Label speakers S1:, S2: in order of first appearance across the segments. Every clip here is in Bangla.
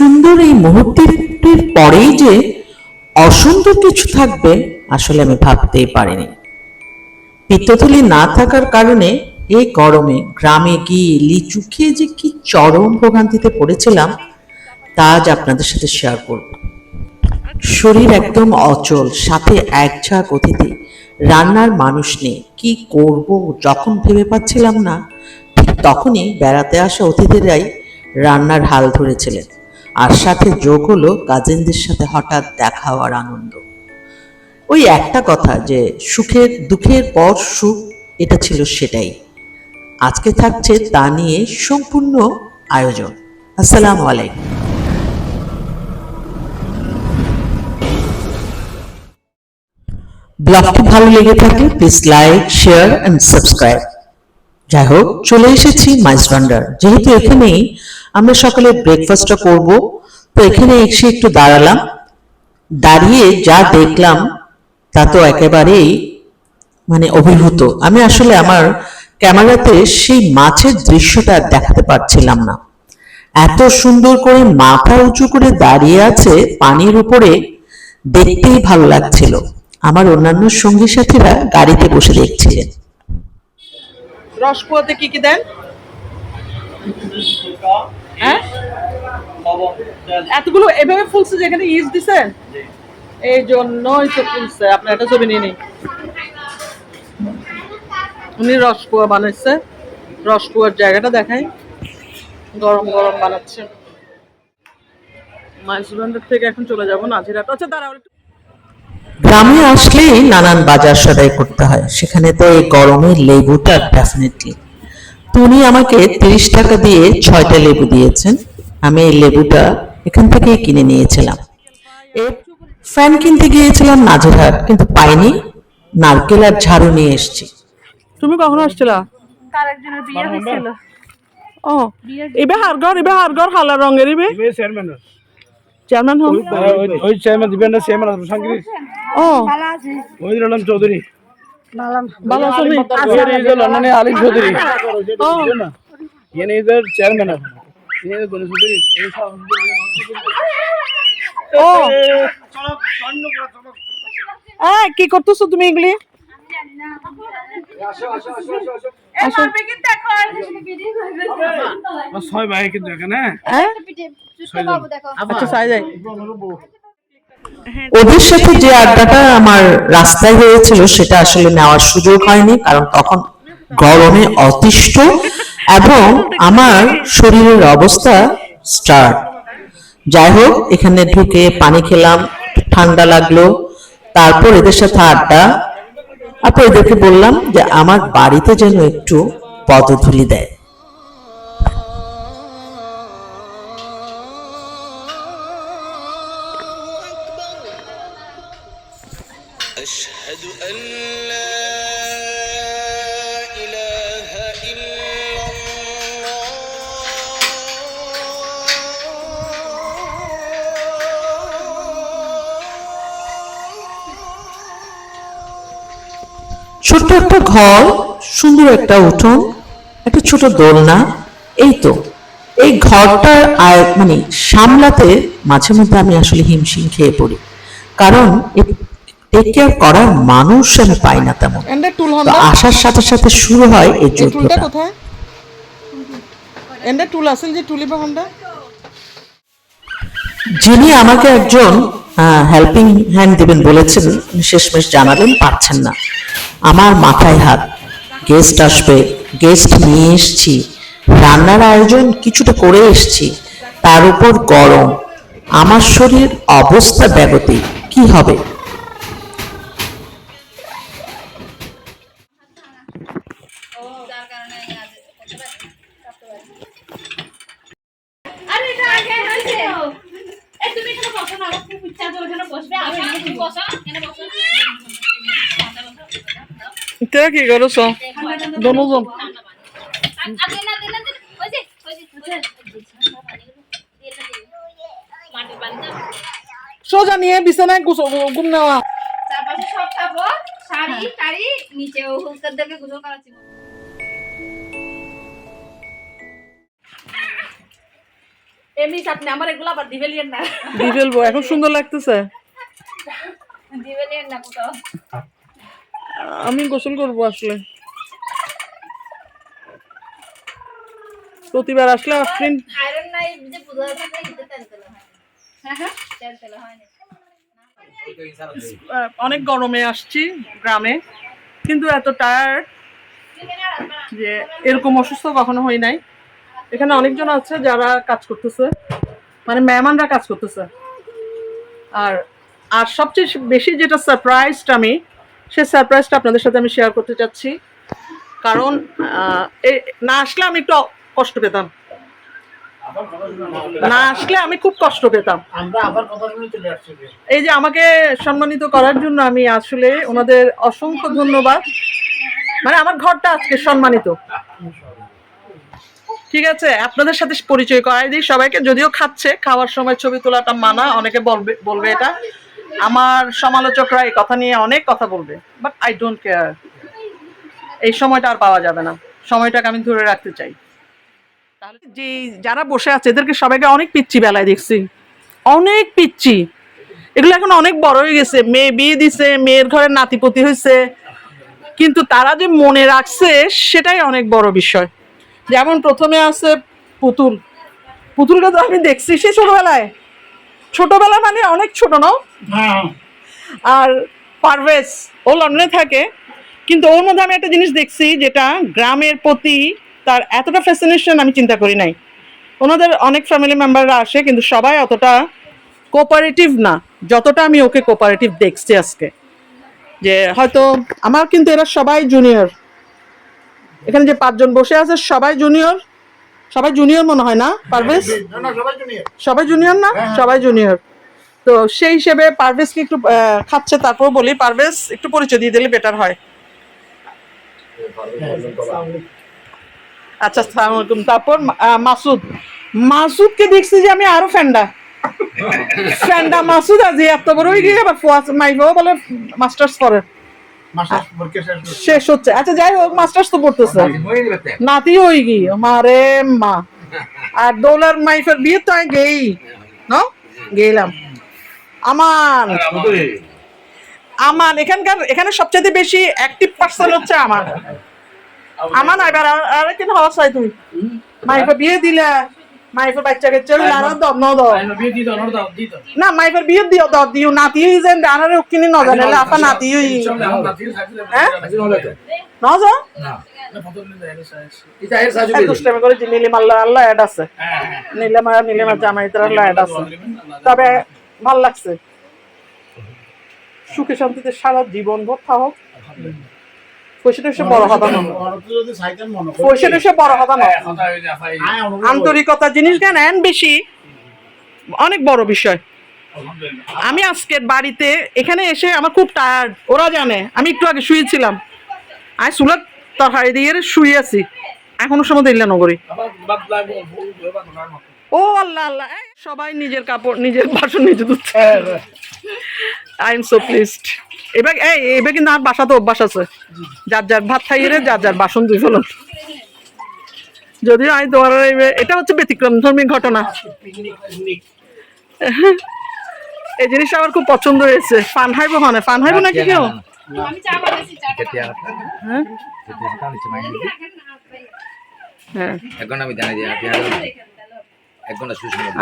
S1: সুন্দর এই মুহূর্তটির পরেই যে অসুন্দর কিছু থাকবে আসলে আমি ভাবতেই পারিনি। পিত্তথলি না থাকার কারণে এই গরমে গ্রামে গিয়ে লিচু খেয়ে যে কি চরম ভোগান্তিতে পড়েছিলাম তা আজ আপনাদের সাথে শেয়ার করব। শরীর একদম অচল, সাথে এক ঝাঁক অতিথি, রান্নার মানুষ নেই, কি করব যখন ভেবে পাচ্ছিলাম না ঠিক তখনই বেড়াতে আসা অতিথিরাই রান্নার হাল ধরেছিলেন। আর সাথে যোগ হলো কাজিনদের সাথে হঠাৎ দেখা হওয়ার আনন্দ। ওই একটা কথা যে সুখের দুঃখের পর সুখ, এটা ছিল সেটাই। আজকে থাকছে তা নিয়ে সম্পূর্ণ আয়োজন। আসসালামু আলাইকুম। ব্লগটি ভালো লেগে থাকলে please like, share and subscribe. যাই হোক, চলে এসেছি মাইস ভান্ডার। যেহেতু এখানেই আমরা সকালে ব্রেকফাস্টটা করব, তো এখানে এসে একটু দাঁড়ালাম। দাঁড়িয়ে যা দেখলাম তা তো একেবারেই অভিভূত। আমি আসলে আমার ক্যামেরাতে সেই মাছের দৃশ্যটা দেখাতে পারছিলাম না। এত সুন্দর করে মাথা উঁচু করে দাঁড়িয়ে আছে পানির উপরে, দেখতেই ভালো লাগছিল। আমার অন্যান্য সঙ্গী সাথীরা গাড়িতে বসে দেখছিলেন। রসকুয়াতে কি কি দেন? হ্যাঁ, এতগুলো এভাবে ফুলছে যেখানে ইজ দিছেন, এই জন্যই তো ফুলছে। আপনার একটা ছবি নিয়ে নিন। উনি রসকুয়া বানাইছে, রসকুয়ার জায়গাটা দেখাই, গরম গরম বানাচ্ছে। মাইজবান্ডার থেকে এখন চলে যাব নাজিরহাট। আচ্ছা দাঁড়াও, গ্রামে আসলেই নানান বাজার সদাই করতে হয়, সেখানে তো এই গরমে লেবুটা ডেফিনেটলি। তো উনি আমাকে 30 টাকা দিয়ে 6টা লেবু দিয়েছেন। আমি এই লেবুটা এখান থেকেই কিনে নিয়েছিলাম। ফ্যান কিনতে গিয়েছিলাম নাজিরহাট, কিন্তু পাইনি। নারকেল আর ঝাড়ু নিয়ে এসেছি। তুমি কখন আসছিলা?
S2: তার একজনের বিয়ে হয়েছিল।
S1: ও, এবে হারগর হালা রঙের ইবে চেয়ারম্যান হন।
S3: ওই চেয়ারম্যান দিবেন না, চেয়ারম্যান আছে সাংগিরি।
S1: ও,
S2: ভালো আছে।
S3: ওই নাম চৌধুরী।
S1: ভালো আছেন?
S3: এই যে লন্ডনে আলিম চৌধুরী।
S1: ও,
S3: ইনি এদের চেয়ারম্যান এখন। ইনি এদের গণেশ চৌধুরী।
S1: ও, কি করতেছো তুমি এগুলি?
S3: ছয় ভাই কিন্তু এখানে।
S1: আচ্ছা, সাই যাই। ওদের সাথে যে আড্ডাটা আমার রাস্তায় হয়েছিল সেটা আসলে নেওয়ার সুযোগ হয়নি, কারণ তখন গরমে অতিষ্ঠ এবং আমার শরীরের অবস্থা স্টার্ট। যাই হোক, এখানে ঢুকে পানি খেলাম, ঠান্ডা লাগলো, তারপর এদের সাথে আড্ডা। তারপর এদেরকে বললাম যে আমার বাড়িতে যেন একটু পদধূলি দেয়।
S4: أشهد أن لا إله إلا
S1: ছোট্ট একটা ঘর, সুন্দর একটা উঠোন, একটা ছোট দোলনা, এই তো। এই ঘরটা সামলাতে মাঝে মধ্যে আমি আসলে হিমশিম খেয়ে পড়ি, কারণ টেক কেয়ার করার মানুষ আমি পাই না তেমন। তো আসার সাথে সাথে শুরু হয় এই যুদ্ধটা। যিনি আমাকে একজন হেল্পিং হ্যান্ড দিবেন বলেছেন, শেষমেশ জানালেন পারছেন না। আমার মাথায় হাত। গেস্ট আসবে, গেস্ট নিয়ে এসছি, রান্নার আয়োজন কিছুটা করে এসছি, তার উপর গরম, আমার শরীর অবস্থা ব্যাগতি, কি হবে? কি করছো দনোজন? সোজা নিয়ে বিছানায় ঘুম নেওয়া,
S2: চারপাশে সব কাপড়, শাড়ি টাড়ি, নিচে হুলকার দেখে গোসল করাচ্ছি।
S5: এমনি আপনি আমার এগুলো আবার দিবেলিয়েন না।
S6: দিয়ে ফেলবো, এখন সুন্দর লাগতেছে।
S2: দিবেলিয়েন না কোথাও।
S6: আমি গোসল করবো আসলে, প্রতিবার আসলে আফরিন
S2: আয়রন নাই যে পূজা করতে গিয়ে তেল তেল হয়। হ্যাঁ তেল তেল হয় না।
S6: অনেক গরমে আসছি গ্রামে, কিন্তু এত টায়ার্ড যে এরকম অসুস্থ কখনো হই নাই। এখানে অনেকজন আছে যারা কাজ করতেছে, মানে মেহমানরা কাজ করতেছে। আর আর সবচেয়ে বেশি যেটা সারপ্রাইজড আমি, সেই সারপ্রাইজটা আপনাদের সাথে আমি শেয়ার করতে চাচ্ছি। কারণ না আসলে আমি একটু কষ্ট পেতাম, না আসলে আমি খুব কষ্ট পেতাম। এই যে আমাকে সম্মানিত করার জন্য আমি আসলে ওনাদের অসংখ্য ধন্যবাদ। মানে আমার ঘরটা আজকে সম্মানিত। ঠিক আছে, আপনাদের সাথে পরিচয় করাই দিই সবাইকে। যদিও খাচ্ছে, খাওয়ার সময় ছবি তোলাটা মানা, অনেকে বলবে এটা, আমার সমালোচকরা এই কথা নিয়ে অনেক কথা বলবে, বাট আই ডোন্ট কেয়ার। এই সময়টা আর পাওয়া যাবে না, সময়টাকে আমি ধরে রাখতে চাই। তাহলে যে যারা বসে আছে এদেরকে সবাইকে অনেক পিচ্ছি বেলায় দেখছি, অনেক পিচ্ছি। এগুলো এখন অনেক বড় হয়ে গেছে, মেয়ে বিয়ে দিছে, মেয়ের ঘরে নাতিপতি হয়েছে, কিন্তু তারা যে মনে রাখছে সেটাই অনেক বড় বিষয়। যেমন প্রথমে আছে পুতুল, পুতুলকে তো আমি দেখছি সে ছোটবেলা মানে অনেক ছোট না। আর পারভেজ, ও লন্ডনে থাকে, কিন্তু ওর মধ্যে আমি একটা জিনিস দেখছি যেটা গ্রামের প্রতি তার এতটা ফ্যাসিনেশন আমি চিন্তা করি নাই। ওনাদের অনেক ফ্যামিলি মেম্বাররা আসে, কিন্তু সবাই অতটা কোঅপারেটিভ না যতটা আমি ওকে কোঅপারেটিভ দেখছি আজকে। যে হয়তো আমার, কিন্তু এরা সবাই জুনিয়র, এখানে যে 5 জন বসে আছে সবাই জুনিয়র, সবাই জুনিয়র মনে হয় না পারভেজ? সবাই জুনিয়র না? সবাই জুনিয়র। তো সেই হিসেবে পারভেজকে একটু খাচ্ছে, তারপর বলি পারভেজ একটু পরিচয় দিয়ে দিলে বেটার হয়। আচ্ছা, আসসালামু আলাইকুম। তারপর মাসুদকে দেখছি যে আমি আরো ফ্যান্ডা মাসুদ আজি এত বড় হয়ে গিয়ে আবার মাইফাও বলে মাস্টার্স করে, শেষ হচ্ছে। আচ্ছা যাই হোক, মাস্টার্স তো পড়তেছে, নাতি হয়ে গি মারে মা। আর ডলার মাইফের বিয়ে তো আমি গেলাম। আমান এখানে সবচেয়ে বেশি অ্যাক্টিভ পার্সন হচ্ছে আমান এবার আর কেন হওয়া চাই তুমি মাইফের বিয়ে দিলা, মাইফের বাচ্চাকে চল আর দাও ন দাও না, মাইফের বিয়ে দিও দাও দিও, নাতি যেন আনারে কিনে ন জানে আপা নাতি হ্যাঁ ন যাও দুষ্টামি করে নীলিম আল্লাহ অ্যাড আছে, নীলিমা জামাইতার আল্লাহ অ্যাড আছে। তবে ভাল লাগছে, সুখে শান্তিতে সারা জীবন ভর থাকুক। পয়সা বড় কথা না, পয়সা বড় কথা না, আন্তরিকতা জিনিস জ্ঞান এন বেশি অনেক বড় বিষয়। আমি আজকের বাড়িতে এখানে এসে আমার খুব টায়ার্ড, ওরা জানে। আমি একটু আগে শুয়েছিলাম, আমি চুলার তরকারি দিয়ে শুয়ে আছি, এখনো সময় দিল্লা নগরী। ও আল্লাহ আল্লাহ, সবাই নিজের কাপড় নিজের বাসন নিজে ধুচ্ছে। I am so pleased. এবার কিন্তু আমার বাসাতে অভ্যাস আছে, যার যার ভাত খাইয়ে যার যার বাসন ধুই ফেলেন। যদিও আমি তোমার এটা হচ্ছে ব্যতিক্রম ধর্মী ঘটনা, এই জিনিসটা আমার খুব পছন্দ হয়েছে। ফান হাইব নাকি কেউ? হ্যাঁ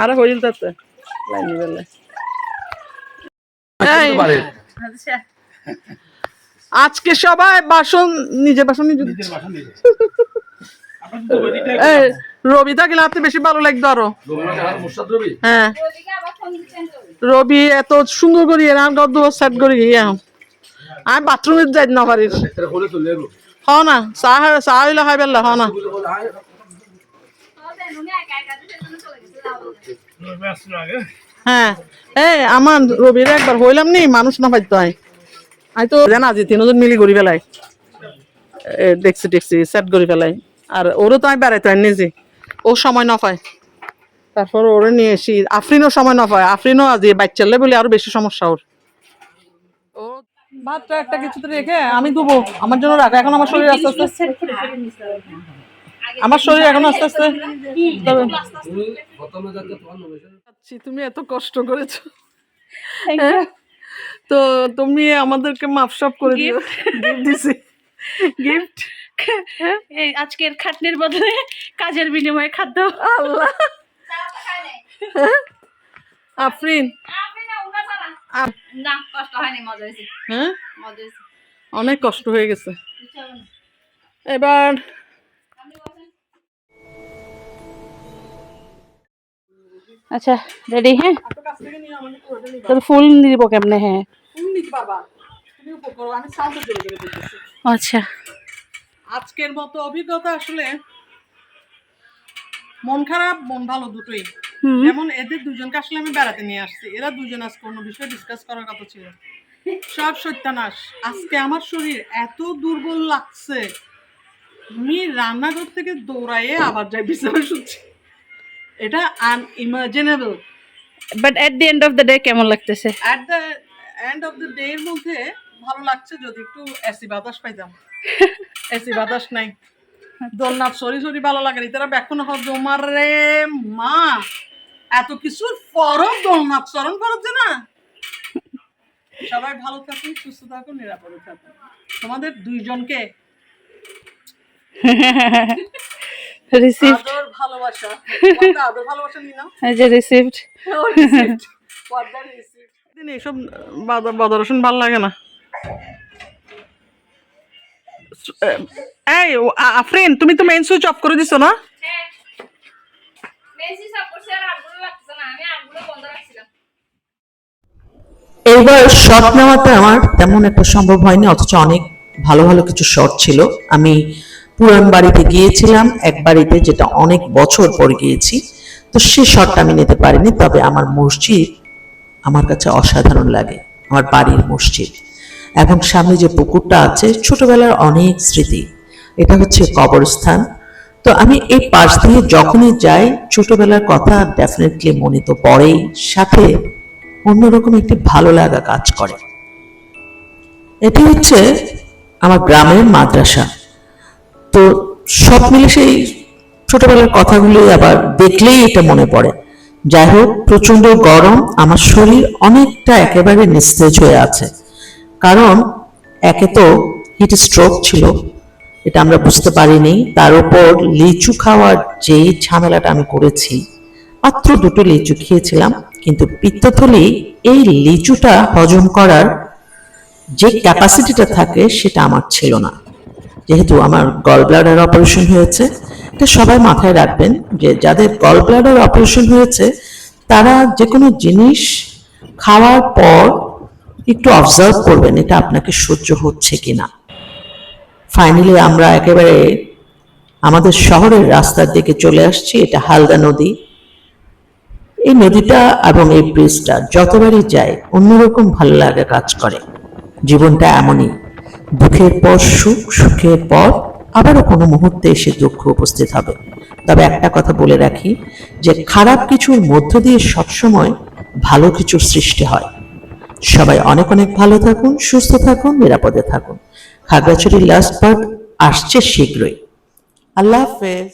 S6: আরে হইল তাতে লাইনি বেলে। আজকে সবাই নিজের বাসন নিজে রবি থাকলে আপনি বেশি ভালো লাগতো আরো। হ্যাঁ রবি এত সুন্দর করি সেট করি আমি বাথরুমে যাই না পারি হ না, চা হইলে খাই পেলা হ না। হ্যাঁ আমার রবিরে একবার হইলাম নি, মানুষ না পাইতো আই তো জানা আজি 3 জন মিলি করি ফেলাই, দেখছি সেট করি ফেলাই। আর ওরও তো আমি বেড়াইতো নিজে, ও সময় না পায়, তারপর ওরে নিয়ে এসি। আফরিনও সময় না পায়, আফরিনও আজি বাচ্চালে বলে আরো বেশি সমস্যা ওর। ও ভাতটা একটা কিছুতে রেখে আমি দেবো, আমার জন্য রাখা, এখন আমার শরীর আস্তে আস্তে আমার শরীর এখন আস্তে আস্তে তুমি এত কষ্ট করেছো, হ্যাঁ? তো তুমি আমাদেরকে মাফসাফ করে দিও, গিফট দিছি, গিফট।
S5: এই আজকের খাটনির বদলে কাজের বিনিময়ে খাদ্য।
S6: আল্লাহ, আফরিন
S2: না কষ্ট হয়নি, মজা হয়েছে,
S6: হ্যাঁ
S2: মজা হয়েছে।
S6: অনেক কষ্ট হয়ে গেছে। এবার
S5: আচ্ছা রেডি? হ্যাঁ, তোর ফুল দিব কেমনে? হ্যাঁ আচ্ছা,
S6: আজকের মতো অভিজ্ঞতা আসলে মন খারাপ মন ভালো দুটোই। যেমন এদের দুজনকে আসলে আমি বেড়াতে নিয়ে আসছি, এরা দুজন আজকে কোনো বিষয়ে ডিসকাস করার কথা ছিল, সব সত্যানাশ। আজকে আমার শরীর এত দুর্বল লাগছে, আমি রান্নাঘর থেকে দৌড়াইয়ে আবার যাই বিছানায় শুচ্ছি, এটা unimaginable.
S5: But at the end of the day কেমন লাগতেছে?
S6: At the end of the day এর মধ্যে ভালো লাগছে যদি একটু এসি বাতাস পাইতাম। এসি বাতাস নাই, দোলনাথ সরি সরি ভালো লাগে না, তারা ব্যাকুন জমার রে মা, এত কিছুর পরও দোলনাথ স্মরণ করছে না। সবাই ভালো থাকুন, সুস্থ থাকুন, নিরাপদে থাকুন। তোমাদের দুইজনকে
S5: রিসিভড
S6: আদর ভালোবাসা, আদর ভালোবাসা নিয়ে নাও।
S5: এই যে রিসিভড।
S6: এইসব বাদরসন ভালো লাগে না। এই আফরিন, তুমি তো মেইন সুইচ অফ করে দিছো না?
S2: হ্যাঁ মেসি সব করছে, আর আগুন লাগছে না, আমি আগুন বন্ধ রাখছিলাম।
S1: এইবার শট নেওয়াতে আমার তেমন একটা সম্ভব হয়নি, অথচ অনেক ভালো ভালো কিছু শট ছিল। আমি পুরান বাড়িতে গিয়েছিলাম, এক বাড়িতে, যেটা অনেক বছর পর গিয়েছি, তো সে শটটা আমি নিতে পারিনি। তবে আমার মসজিদ আমার কাছে অসাধারণ লাগে, আমার বাড়ির মসজিদ, এবং সামনে যে পুকুরটা আছে, ছোটবেলার অনেক স্মৃতি। এটা হচ্ছে কবরস্থান। তো আমি এই পাশ দিয়ে যখনই যাই, ছোটবেলার কথা ডেফিনেটলি মনে তো পড়েই, সাথে অন্যরকম একটি ভালো লাগা কাজ করে। এটি হচ্ছে আমার গ্রামের মাদ্রাসা। তো সব মিলে সেই ছোটবেলার কথাগুলি আবার দেখলেই এটা মনে পড়ে। যাই হোক, প্রচন্ড গরম, আমার শরীর অনেকটা একেবারে নিস্তেজ হয়ে আছে, কারণ একে তো হিট স্ট্রোক ছিল, এটা আমরা বুঝতে পারিনি, তার উপর লিচু খাওয়ার যে ঝামেলাটা আমি করেছি। মাত্র 2টো লিচু খেয়েছিলাম, কিন্তু পিত্তথলি এই লিচুটা হজম করার যে ক্যাপাসিটিটা থাকে সেটা আমার ছিল না। যেহেতু আমার গল ব্লাডার অপারেশন হয়েছে, এটা সবাই মাথায় রাখবেন যে যাদের গল ব্লাডার অপারেশন হয়েছে তারা যে কোনো জিনিস খাওয়ার পর একটু অবজার্ভ করবেন এটা আপনাকে সহ্য হচ্ছে কিনা। ফাইনালি আমরা একেবারে আমাদের শহরের রাস্তার দিকে চলে আসছি। এটা হালদা নদী। এই নদীটা এবং এই ব্রিজটা যতবারই যায় অন্যরকম ভালো লাগা কাজ করে। জীবনটা এমনই, দুঃখের পর সুখ, সুখের পর আবারও কোনো মুহূর্তে এসে দুঃখ উপস্থিত হবে। তবে একটা কথা বলে রাখি যে খারাপ কিছুর মধ্য দিয়ে সবসময় ভালো কিছুর সৃষ্টি হয়। সবাই অনেক অনেক ভালো থাকুন, সুস্থ থাকুন, নিরাপদে থাকুন। খাগড়াছড়ির লাস্ট পার্ট আসছে শীঘ্রই। আল্লাহ হাফেজ।